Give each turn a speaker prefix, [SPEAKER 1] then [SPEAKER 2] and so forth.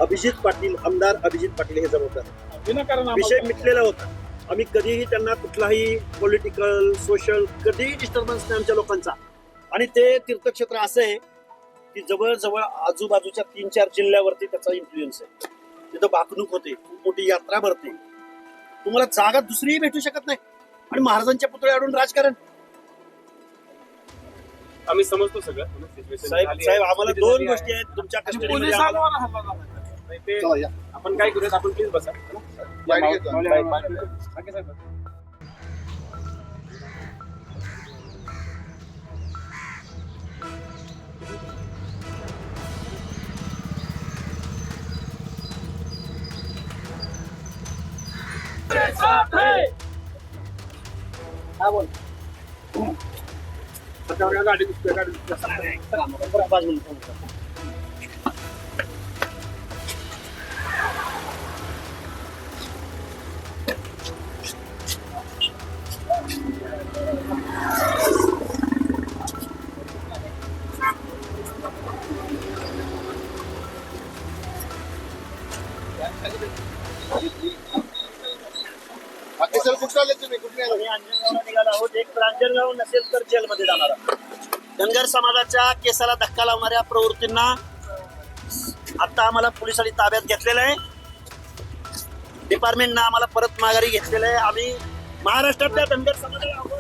[SPEAKER 1] अभिजित पाटील, आमदार अभिजित पाटील हे जबाबदार. विषय मिटलेला होता. आम्ही कधीही त्यांना कुठलाही पॉलिटिकल सोशल कधीही डिस्टर्बन्स नाही आमच्या लोकांचा. आणि ते तीर्थक्षेत्र असं आहे की जवळजवळ आजूबाजूच्या 3-4 जिल्ह्यावरती त्याचा इन्फ्लुएन्स आहे. तिथं भाकणूक होते, खूप मोठी यात्रा भरते. तुम्हाला जागा दुसरीही भेटू शकत नाही. आणि महाराजांच्या पुतळे अडून राजकारण.
[SPEAKER 2] आम्ही समजतो सगळं.
[SPEAKER 1] साहेब आम्हाला 2 गोष्टी आहेत तुमच्या कस्टडीमध्ये.
[SPEAKER 2] आपण काय करूयात, आपण प्लीज बसा.
[SPEAKER 1] हा बोल.
[SPEAKER 2] गाडी दिसतोय.
[SPEAKER 1] निघाला आहोत. एक प्रांजळगाव नसेल तर जेलमध्ये जाणारा. धनगर समाजाच्या केसाला धक्का लावणाऱ्या प्रवृत्तींना आता आम्हाला पोलिसांनी ताब्यात घेतलेलं आहे. डिपार्टमेंटनं आम्हाला परत माघारी घेतलेलं आहे. आम्ही महाराष्ट्रातल्या धनगर समाजाला